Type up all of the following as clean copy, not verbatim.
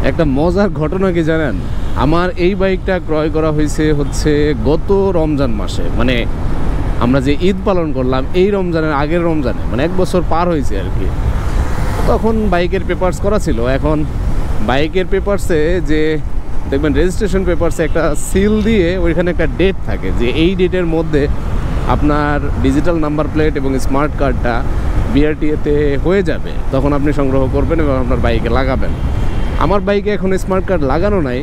একটা মজার ঘটনা কি জানেন, আমার এই বাইকটা ক্রয় করা হয়েছে হচ্ছে গত রমজান মাসে, মানে আমরা যে ঈদ পালন করলাম এই রমজানের আগের রমজানে, মানে 1 বছর পার হয়েছে আর কি। তখন বাইকের পেপারস করা ছিল। এখন বাইকের পেপারসে যে দেখবেন রেজিস্ট্রেশন পেপারসে একটা সিল দিয়ে ওইখানে একটা ডেট থাকে যে এই ডেটের মধ্যে আপনার ডিজিটাল নাম্বার প্লেট এবং স্মার্ট কার্ডটা বিআরটিএতে হয়ে যাবে, তখন আপনি সংগ্রহ করবেন এবং আপনার বাইকে লাগাবেন। আমার বাইকে এখন স্মার্ট কার্ড লাগানো নাই,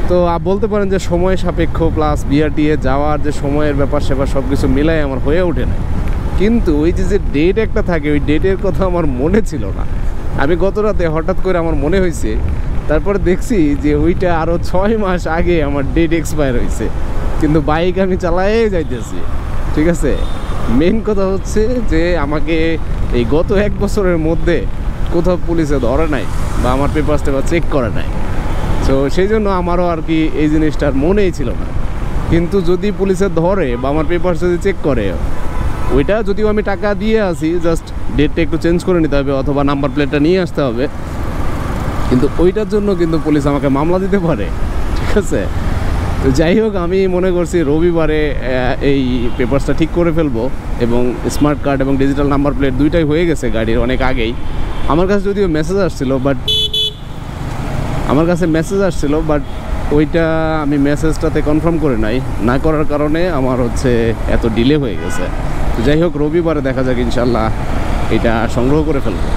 তো বলতে পারেন যে সময় সাপেক্ষ প্লাস বিআরটিএ যাওয়ার যে সময়ের ব্যাপার সেবার সব কিছু মিলাই আমার হয়ে ওঠে না। কিন্তু ওই যে ডেট একটা থাকে, ওই ডেটের কথা আমার মনে ছিল না। আমি গত রাতে হঠাৎ করে আমার মনে হয়েছে, তারপরে দেখছি যে ওইটা আরও 6 মাস আগে আমার ডেট এক্সপায়ার হয়েছে, কিন্তু বাইক আমি চালাই যাইতেছি। ঠিক আছে, মেন কথা হচ্ছে যে আমাকে এই গত 1 বছরের মধ্যে কোথাও পুলিশে ধরে নাই বা আমার পেপার টেপার চেক করে নাই। তো সেই জন্য আমারও আর কি এই জিনিসটার মনেই ছিল না। কিন্তু যদি পুলিশে ধরে বা আমার পেপার যদি চেক করে, ওইটা যদিও আমি টাকা দিয়ে আসি, জাস্ট ডেটটা একটু চেঞ্জ করে নিতে হবে অথবা নাম্বার প্লেটটা নিয়ে আসতে হবে, কিন্তু ওইটার জন্য কিন্তু পুলিশ আমাকে মামলা দিতে পারে। ঠিক আছে, তো যাই হোক, আমি মনে করছি রবিবারে এই পেপারসটা ঠিক করে ফেলবো এবং স্মার্ট কার্ড এবং ডিজিটাল নাম্বার প্লেট দুইটাই হয়ে গেছে গাড়ির অনেক আগেই। আমার কাছে যদিও মেসেজ আসছিল, বাট ওইটা আমি মেসেজটাতে কনফার্ম করে না করার কারণে আমার হচ্ছে এত ডিলে হয়ে গেছে। তো যাই হোক, রবিবারে দেখা যাক, ইনশাল্লাহ এটা সংগ্রহ করে ফেলবো।